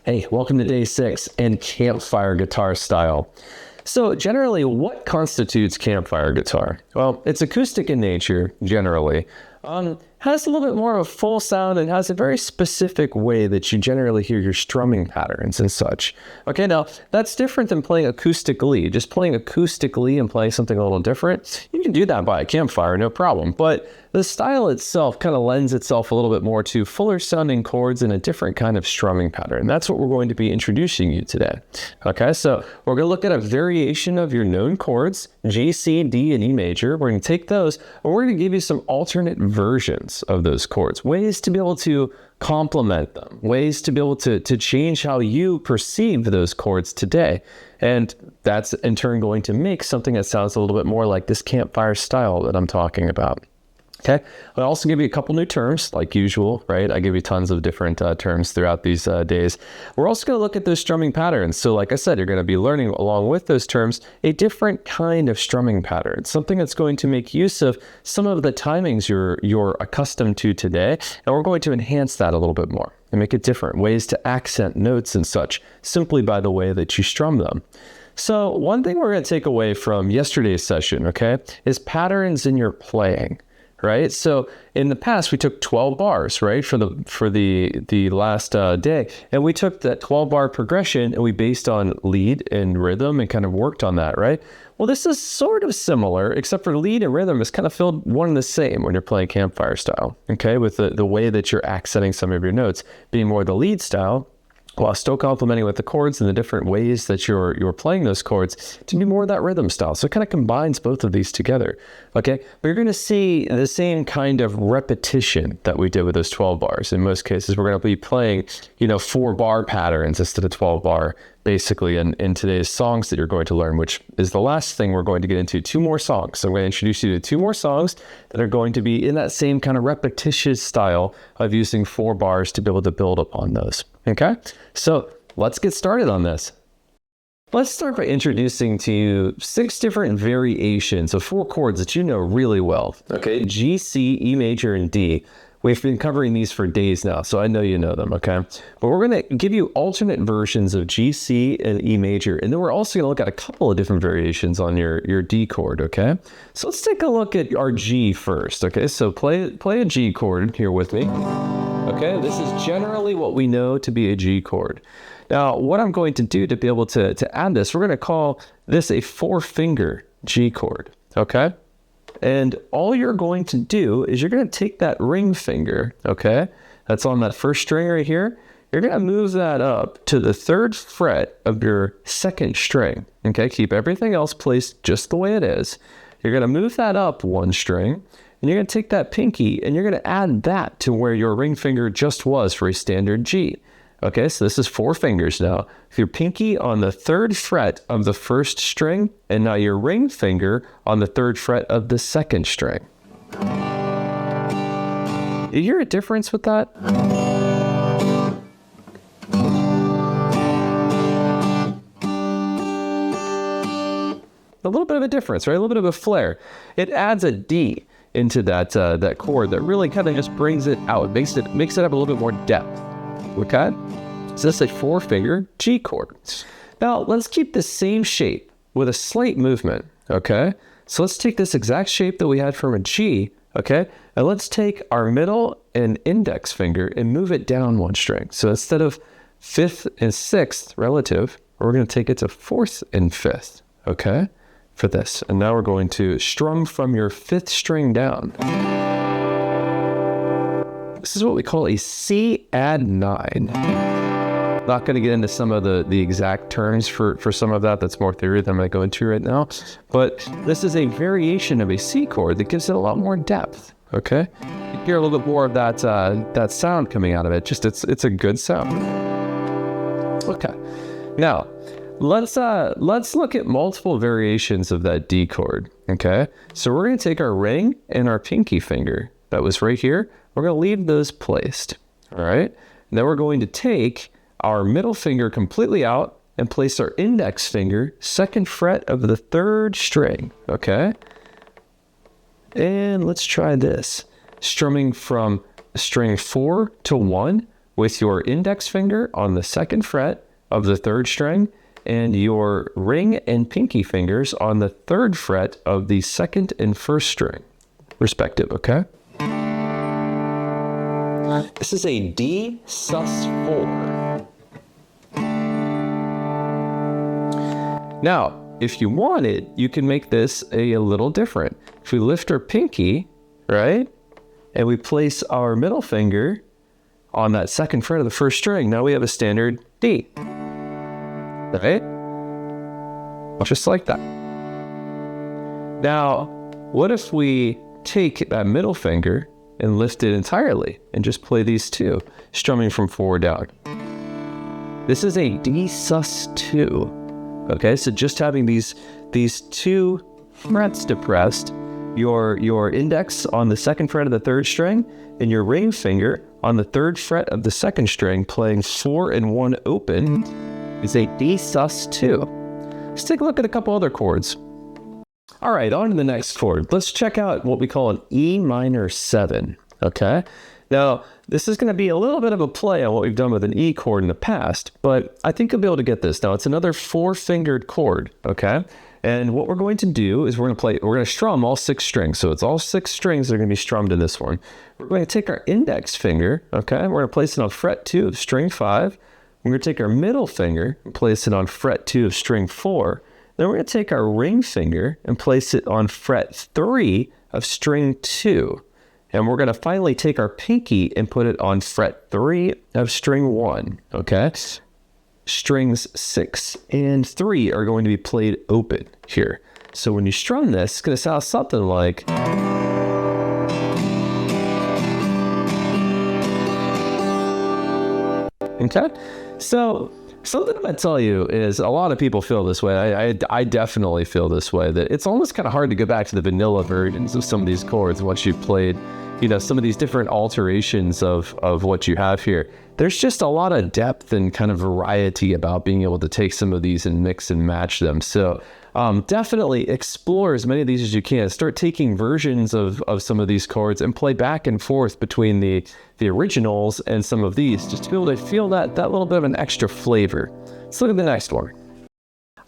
Hey, welcome to day 6 and campfire guitar style. So generally, what constitutes campfire guitar? Well, it's acoustic in nature, generally. Has a little bit more of a full sound and has a very specific way that you generally hear your strumming patterns and such. Okay, now that's different than playing acoustically. Just playing acoustically and playing something a little different, you can do that by a campfire, no problem. But the style itself kind of lends itself a little bit more to fuller sounding chords and a different kind of strumming pattern. That's what we're going to be introducing you today. Okay, so we're going to look at a variation of your known chords, G, C, D, and E major. We're going to take those and we're going to give you some alternate versions of those chords, ways to be able to complement them, ways to be able to change how you perceive those chords today. And that's in turn going to make something that sounds a little bit more like this campfire style that I'm talking about. Okay, I'll also give you a couple new terms, like usual, right? I give you tons of different terms throughout these days. We're also going to look at those strumming patterns. So like I said, you're going to be learning along with those terms, a different kind of strumming pattern, something that's going to make use of some of the timings you're accustomed to today. And we're going to enhance that a little bit more and make it different, ways to accent notes and such, simply by the way that you strum them. So one thing we're going to take away from yesterday's session, okay, is patterns in your playing. Right. So in the past, we took 12 bars, right, for the last day. And we took that 12 bar progression and we based on lead and rhythm and kind of worked on that. Right. Well, this is sort of similar, except for lead and rhythm is kind of filled one and the same when you're playing campfire style. OK, with the way that you're accenting some of your notes being more the lead style, while still complementing with the chords and the different ways that you're playing those chords to be more of that rhythm style. So it kind of combines both of these together, okay? But you're going to see the same kind of repetition that we did with those 12 bars. In most cases, we're going to be playing, 4-bar patterns instead of 12-bar, basically, in today's songs that you're going to learn, which is the last thing we're going to get into. 2 more songs. So I'm going to introduce you to 2 more songs that are going to be in that same kind of repetitious style of using 4 bars to be able to build upon those. Okay, so let's get started on this. Let's start by introducing to you 6 different variations of 4 chords that you know really well. Okay, G, C, E major, and D. We've been covering these for days now, so I know you know them, okay? But we're going to give you alternate versions of G, C, and E major, and then we're also going to look at a couple of different variations on your D chord, okay? So let's take a look at our G first, okay? So play a G chord here with me. Okay, this is generally what we know to be a G chord. Now, what I'm going to do to be able to add this, we're going to call this a 4-finger G chord, okay? And all you're going to do is you're going to take that ring finger, okay? That's on that first string right here. You're going to move that up to the 3rd fret of your 2nd string, okay? Keep everything else placed just the way it is. You're going to move that up 1 string. And you're going to take that pinky and you're going to add that to where your ring finger just was for a standard G. Okay, so this is 4 fingers now. Your pinky on the 3rd fret of the 1st string, and now your ring finger on the 3rd fret of the 2nd string. You hear a difference with that? A little bit of a difference, right? A little bit of a flair. It adds a D into that chord that really kind of just brings it out, makes it have a little bit more depth. Okay, so this is a 4-finger G chord. Now let's keep the same shape with a slight movement. Okay, so let's take this exact shape that we had from a G. Okay, and let's take our middle and index finger and move it down 1 string. So instead of 5th and 6th relative, we're going to take it to 4th and 5th. Okay, for this. And now we're going to strum from your 5th string down. This is what we call a C add 9. Not going to get into some of the exact terms for some of that. That's more theory than I'm going to go into right now. But this is a variation of a C chord that gives it a lot more depth. Okay, you hear a little bit more of that sound coming out of it. Just it's a good sound. Okay, now let's look at multiple variations of that D chord. Okay, so we're going to take our ring and our pinky finger that was right here. We're going to leave those placed. All right, And then we're going to take our middle finger completely out and place our index finger, 2nd fret of the 3rd string, okay? And let's try this. Strumming from string 4 to 1 with your index finger on the 2nd fret of the 3rd string and your ring and pinky fingers on the 3rd fret of the 2nd and 1st string, respective, okay? This is a D sus4. Now, if you wanted, you can make this a little different. If we lift our pinky, right, and we place our middle finger on that 2nd fret of the 1st string, now we have a standard D, right? Just like that. Now, what if we take that middle finger and lift it entirely and just play these two, strumming from 4 down? This is a D sus2. Okay, so just having these 2 frets depressed, your index on the 2nd fret of the 3rd string and your ring finger on the 3rd fret of the 2nd string playing 4 and 1 open is a D sus2. Let's take a look at a couple other chords. All right, on to the next chord. Let's check out what we call an E minor 7, okay? Now, this is going to be a little bit of a play on what we've done with an E chord in the past, but I think you'll be able to get this. Now, it's another 4-fingered chord, okay? And what we're going to do is we're going to strum all 6 strings. So it's all 6 strings that are going to be strummed in this one. We're going to take our index finger, okay? We're going to place it on fret 2 of string 5. We're going to take our middle finger and place it on fret 2 of string 4. Then we're going to take our ring finger and place it on fret 3 of string 2. And we're going to finally take our pinky and put it on fret 3 of string 1, okay? Strings 6 and 3 are going to be played open here. So when you strum this, it's going to sound something like... Okay? So something I'm going to tell you is a lot of people feel this way. I definitely feel this way, that it's almost kind of hard to go back to the vanilla versions of some of these chords once you've played, you know, some of these different alterations of what you have here. There's just a lot of depth and kind of variety about being able to take some of these and mix and match them. So definitely explore as many of these as you can. Start taking versions of some of these chords and play back and forth between the originals and some of these, just to be able to feel that little bit of an extra flavor. Let's look at the next one.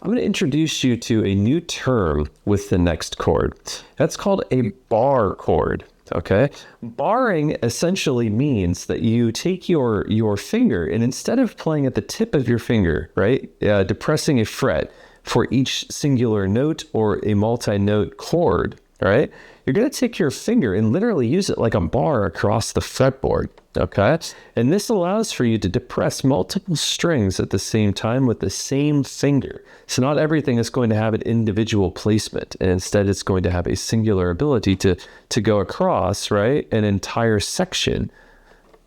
I'm going to introduce you to a new term with the next chord. That's called a bar chord. Okay, barring essentially means that you take your finger and instead of playing at the tip of your finger, right, depressing a fret for each singular note or a multi-note chord, right, you're going to take your finger and literally use it like a bar across the fretboard, okay? And this allows for you to depress multiple strings at the same time with the same finger. So not everything is going to have an individual placement, and instead it's going to have a singular ability to go across, right, an entire section.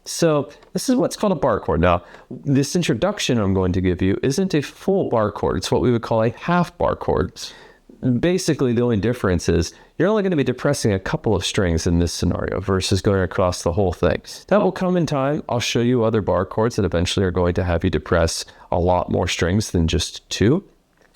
So this is what's called a bar chord. Now, this introduction I'm going to give you isn't a full bar chord. It's what we would call a half bar chord. Basically, the only difference is you're only going to be depressing a couple of strings in this scenario versus going across the whole thing. That will come in time. I'll show you other bar chords that eventually are going to have you depress a lot more strings than just 2.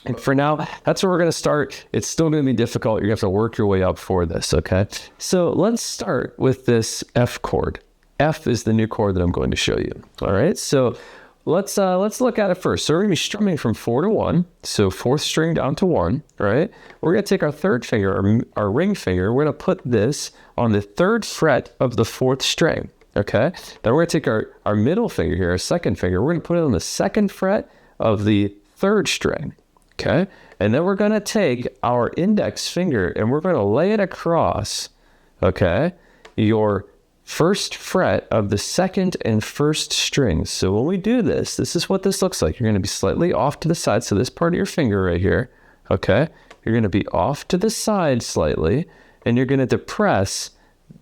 And for now, that's where we're going to start. It's still going to be difficult. You're going to have to work your way up for this, okay? So let's start with this F chord. F is the new chord that I'm going to show you. All right, so let's look at it first. So we're going to be strumming from 4 to 1, so 4th string down to 1, right? We're going to take our 3rd finger, our ring finger, we're going to put this on the 3rd fret of the 4th string, okay? Then we're going to take our middle finger here, our 2nd finger, we're going to put it on the 2nd fret of the 3rd string, okay? And then we're going to take our index finger and we're going to lay it across, okay, your 1st fret of the 2nd and 1st strings. So when we do this, this is what this looks like. You're going to be slightly off to the side. So this part of your finger right here, okay, you're going to be off to the side slightly, and you're going to depress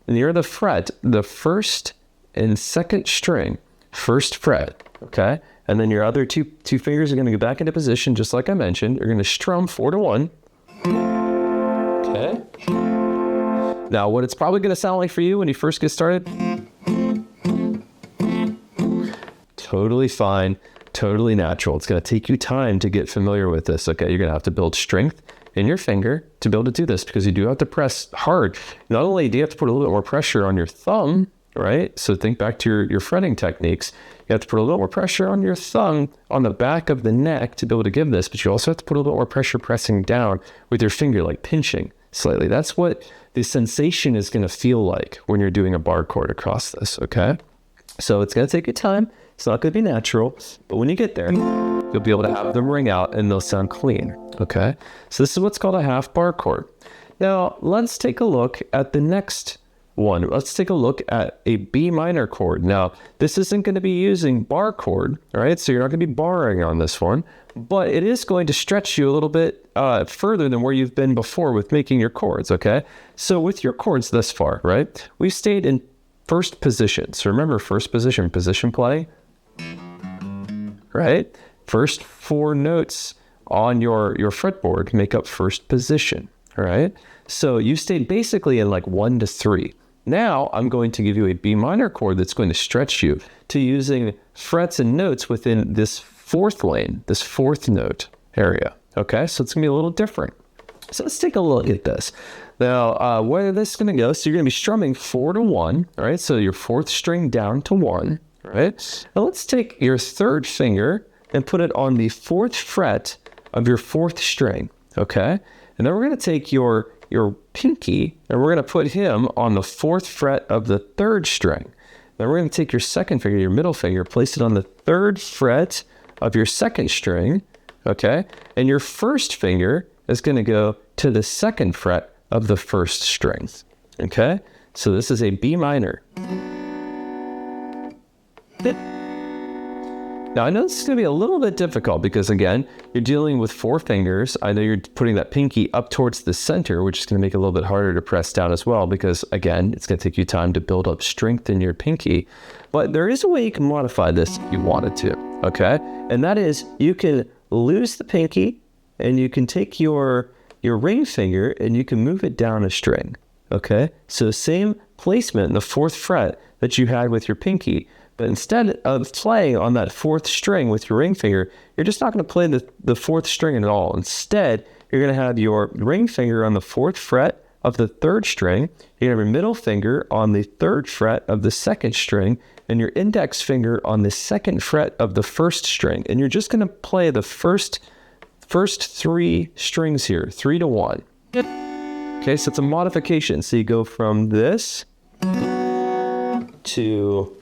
near the fret, the 1st and 2nd string, 1st fret, okay? And then your other two fingers are going to go back into position, just like I mentioned. You're going to strum 4 to 1, okay? Now, what it's probably going to sound like for you when you first get started, totally fine, totally natural. It's going to take you time to get familiar with this. Okay, you're going to have to build strength in your finger to be able to do this, because you do have to press hard. Not only do you have to put a little bit more pressure on your thumb, right? So think back to your fretting techniques. You have to put a little more pressure on your thumb on the back of the neck to be able to give this, but you also have to put a little bit more pressure pressing down with your finger, like pinching slightly. That's what the sensation is going to feel like when you're doing a bar chord across this, okay? So it's going to take you time. It's not going to be natural, but when you get there, you'll be able to have them ring out and they'll sound clean, okay? So this is what's called a half bar chord. Now, let's take a look at the next one. Let's take a look at a B minor chord. Now, this isn't going to be using bar chord, all right? So you're not going to be barring on this one, but it is going to stretch you a little bit further than where you've been before with making your chords, okay? So with your chords thus far, right, we've stayed in first position. So remember, first position, position play, right? First 4 notes on your fretboard make up first position, all right? So you stayed basically in like 1 to 3. Now I'm going to give you a B minor chord that's going to stretch you to using frets and notes within this 4th lane, this 4th note area, okay? So it's gonna be a little different. So let's take a look at this. Now, where this is gonna go, so you're gonna be strumming 4 to 1, all right? So your 4th string down to 1, right? Now let's take your 3rd finger and put it on the 4th fret of your 4th string, okay? And then we're gonna take your pinky and we're gonna put him on the 4th fret of the 3rd string. Then we're gonna take your 2nd finger, your middle finger, place it on the 3rd fret of your 2nd string, okay? And your 1st finger is gonna go to the 2nd fret of the 1st string, okay? So this is a B minor. Now, I know this is going to be a little bit difficult because, again, you're dealing with 4 fingers. I know you're putting that pinky up towards the center, which is going to make it a little bit harder to press down as well because, again, it's going to take you time to build up strength in your pinky. But there is a way you can modify this if you wanted to, okay? And that is you can lose the pinky and you can take your ring finger and you can move it down a string, okay? So same placement in the 4th fret that you had with your pinky. But instead of playing on that 4th string with your ring finger, you're just not going to play the 4th string at all. Instead, you're going to have your ring finger on the 4th fret of the 3rd string. You're going to have your middle finger on the 3rd fret of the 2nd string, and your index finger on the 2nd fret of the 1st string. And you're just going to play the first 3 strings here, 3 to 1. Okay, so it's a modification. So you go from this to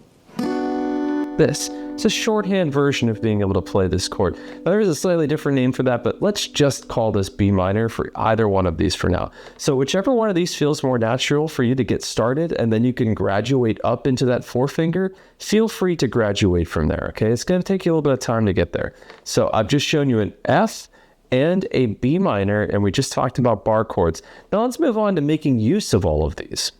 this. It's a shorthand version of being able to play this chord. Now, there's a slightly different name for that, but let's just call this B minor for either one of these for now. So whichever one of these feels more natural for you to get started, and then you can graduate up into that 4-finger, feel free to graduate from there, okay? It's going to take you a little bit of time to get there. So I've just shown you an F and a B minor, and we just talked about bar chords. Now let's move on to making use of all of these.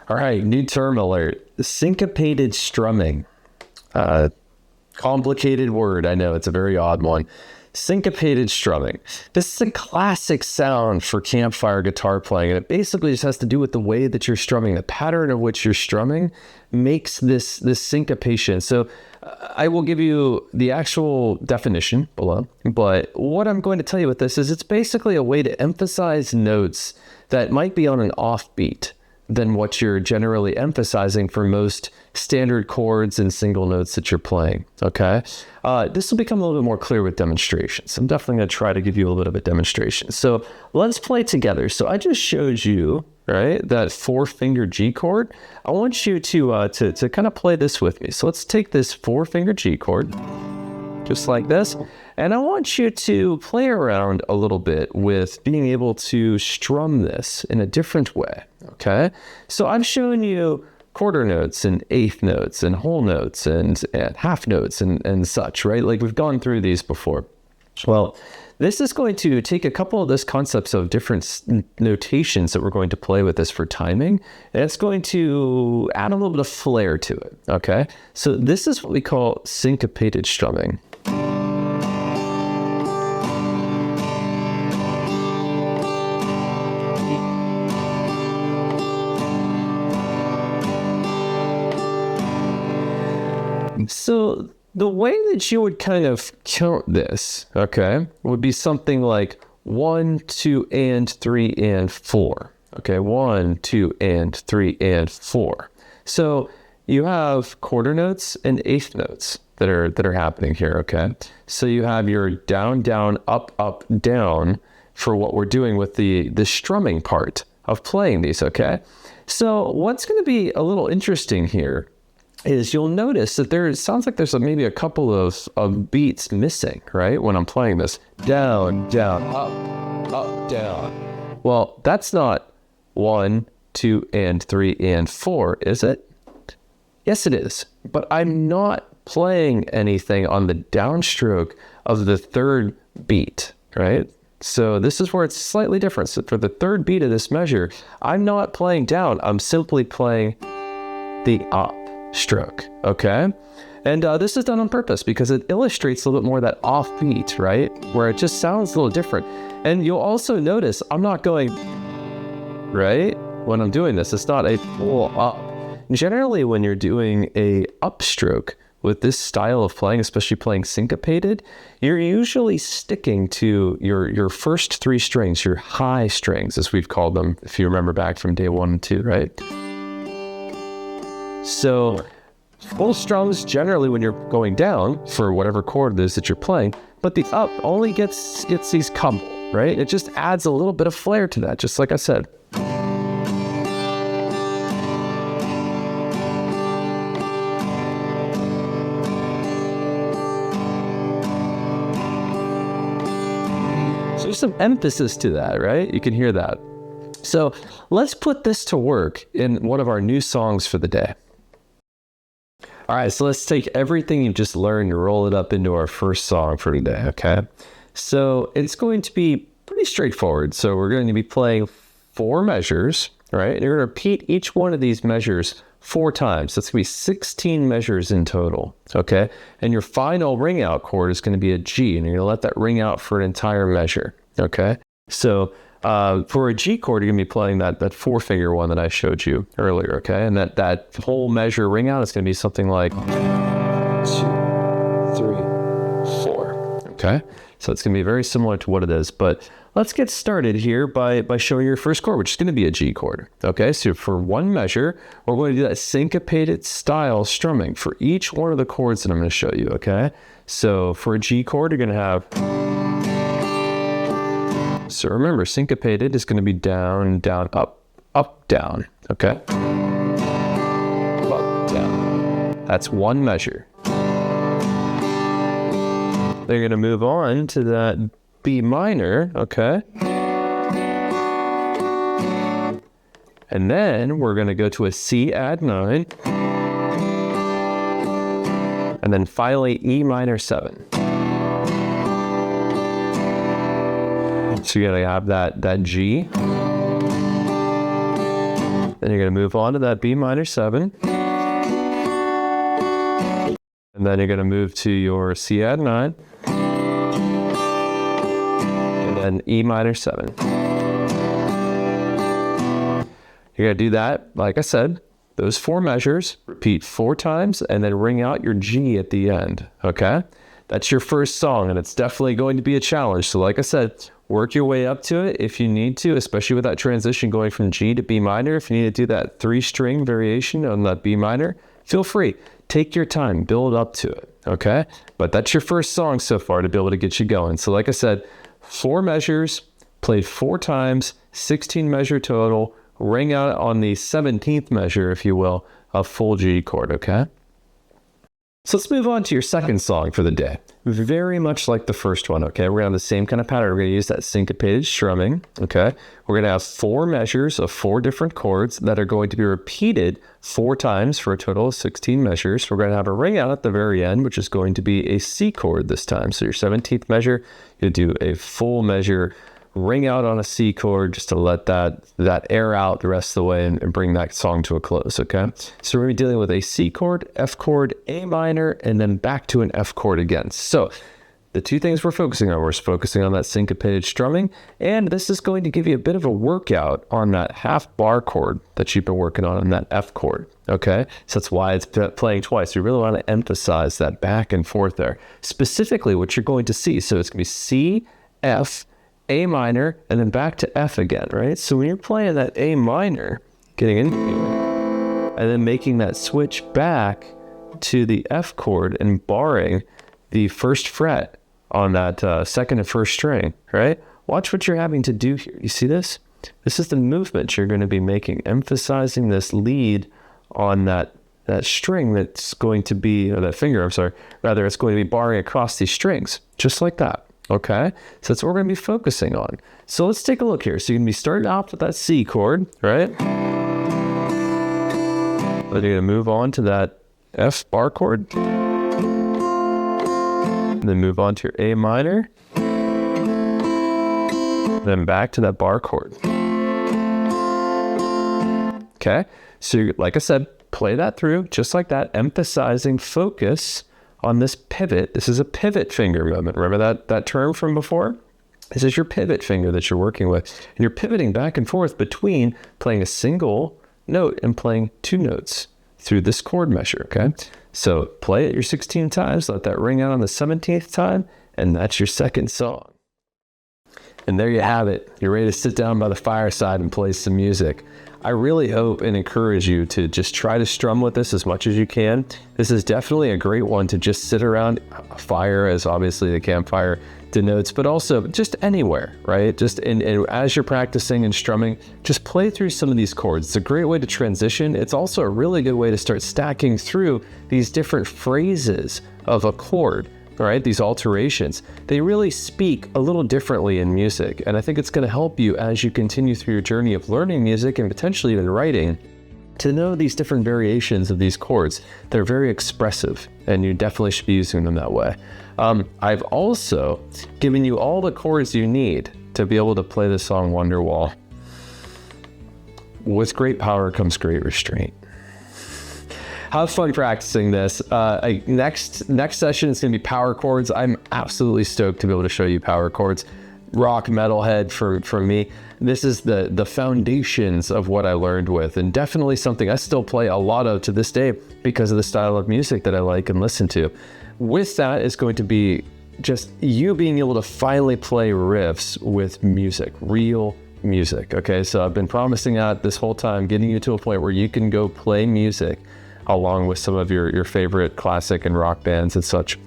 All right, new term alert, syncopated strumming. Complicated word, I know, it's a very odd one. Syncopated strumming. This is a classic sound for campfire guitar playing, and it basically just has to do with the way that you're strumming. The pattern of which you're strumming makes this syncopation. So I will give you the actual definition below, but what I'm going to tell you with this is it's basically a way to emphasize notes that might be on an offbeat than what you're generally emphasizing for most standard chords and single notes that you're playing, okay? This will become a little bit more clear with demonstrations. I'm definitely going to try to give you a little bit of a demonstration. So let's play together. So I just showed you, right, that 4-finger G chord. I want you to kind of play this with me. So let's take this 4-finger G chord, just like this. And I want you to play around a little bit with being able to strum this in a different way, okay? So I've shown you quarter notes and eighth notes and whole notes and half notes and such, right? Like we've gone through these before. Well, this is going to take a couple of those concepts of different notations that we're going to play with this for timing, and it's going to add a little bit of flair to it, okay? So this is what we call syncopated strumming. So the way that you would kind of count this, okay, would be something like 1, 2, and 3, and 4. Okay, 1, 2, and 3, and 4. So you have quarter notes and eighth notes that are happening here, okay? So you have your down, down, up, up, down for what we're doing with the strumming part of playing these, okay? So what's going to be a little interesting here is you'll notice that it sounds like there's maybe a couple of beats missing, right? When I'm playing this. Down, down, up, up, down. Well, that's not 1, 2, and 3, and 4, is it? Yes, it is. But I'm not playing anything on the downstroke of the third beat, right? So this is where it's slightly different. So for the third beat of this measure, I'm not playing down. I'm simply playing the up stroke, okay? And this is done on purpose because it illustrates a little bit more that offbeat, right? Where it just sounds a little different. And you'll also notice I'm not going, right? When I'm doing this, it's not a full up. Generally, when you're doing a upstroke with this style of playing, especially playing syncopated, you're usually sticking to your first three strings, your high strings, as we've called them, if you remember back from day 1 and 2, right? So full strums generally when you're going down for whatever chord it is that you're playing, but the up only gets these couple, right? It just adds a little bit of flair to that, just like I said. So there's some emphasis to that, right? You can hear that. So let's put this to work in one of our new songs for the day. All right, so let's take everything you've just learned and roll it up into our first song for today, okay? So it's going to be pretty straightforward. So we're going to be playing 4 measures, right? And you're going to repeat each one of these measures 4 times. So it's going to be 16 measures in total, okay? And your final ring out chord is going to be a G, and you're going to let that ring out for an entire measure, okay? So for a G chord, you're going to be playing that 4-finger one that I showed you earlier, okay? And that whole measure ring out is going to be something like 2, 3, 4, okay? So it's going to be very similar to what it is, but let's get started here by showing your first chord, which is going to be a G chord, okay? So for one measure, we're going to do that syncopated style strumming for each one of the chords that I'm going to show you, okay? So for a G chord, you're going to have... So remember, syncopated is going to be down, down, up, up, down, okay? Up, down. That's one measure. Then you're going to move on to that B minor, okay? And then we're going to go to a C add 9. And then finally E minor 7. So you're going to have that G. Then you're going to move on to that B minor 7. And then you're going to move to your C add 9. And then E minor 7. You're going to do that, like I said, those 4 measures, repeat 4 times, and then ring out your G at the end, okay? That's your first song, and it's definitely going to be a challenge. So like I said, work your way up to it if you need to, especially with that transition going from G to B minor. If you need to do that 3-string variation on that B minor, feel free. Take your time, build up to it, okay? But that's your first song so far to be able to get you going. So like I said, 4 measures, played 4 times, 16 measure total, ring out on the 17th measure, if you will, a full G chord, okay? So let's move on to your second song for the day. Very much like the first one, okay? We're going to have the same kind of pattern. We're going to use that syncopated strumming, okay? We're going to have 4 measures of 4 different chords that are going to be repeated 4 times for a total of 16 measures. We're going to have a ring out at the very end, which is going to be a C chord this time. So your 17th measure, you do a full measure ring out on a C chord just to let that air out the rest of the way and bring that song to a close, okay? So we're going to be dealing with a C chord, F chord, A minor, and then back to an F chord again. So the two things we're focusing on that syncopated strumming, and this is going to give you a bit of a workout on that half bar chord that you've been working on that F chord, okay? So that's why it's playing twice. We really want to emphasize that back and forth there. Specifically, what you're going to see, so it's going to be C, F, A minor, and then back to F again, right? So when you're playing that A minor, getting into it, and then making that switch back to the F chord and barring the first fret on that second and first string, right? Watch what you're having to do here. You see this? This is the movement you're going to be making, emphasizing this lead on that string that's going to be, or that finger, I'm sorry, rather it's going to be barring across these strings, just like that, okay? So that's what we're going to be focusing on. So let's take a look here. So you're going to be starting off with that C chord, right? Then you're going to move on to that F bar chord. And then move on to your A minor. Then back to that bar chord. Okay, so like I said, play that through just like that, emphasizing focus on this pivot. This is a pivot finger movement. Remember that term from before? This is your pivot finger that you're working with. And you're pivoting back and forth between playing a single note and playing two notes through this chord measure, okay? So play it your 16 times, let that ring out on the 17th time, and that's your second song. And there you have it. You're ready to sit down by the fireside and play some music. I really hope and encourage you to just try to strum with this as much as you can. This is definitely a great one to just sit around a fire, as obviously the campfire denotes, but also just anywhere, right? Just and as you're practicing and strumming, just play through some of these chords. It's a great way to transition. It's also a really good way to start stacking through these different phrases of a chord. All right, these alterations, they really speak a little differently in music. And I think it's going to help you as you continue through your journey of learning music and potentially even writing, to know these different variations of these chords. They're very expressive, and you definitely should be using them that way. I've also given you all the chords you need to be able to play the song Wonderwall. With great power comes great restraint. Have fun practicing this. Next session is going to be power chords. I'm absolutely stoked to be able to show you power chords. Rock metalhead for me. This is the foundations of what I learned with, and definitely something I still play a lot of to this day because of the style of music that I like and listen to. With that is going to be just you being able to finally play riffs with music, real music. Okay, so I've been promising that this whole time, getting you to a point where you can go play music along with some of your favorite classic and rock bands and such.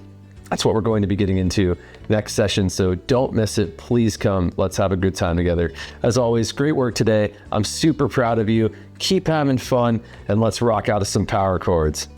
That's what we're going to be getting into next session, so don't miss it. Please come. Let's have a good time together. As always, great work today. I'm super proud of you. Keep having fun, and let's rock out of some power chords.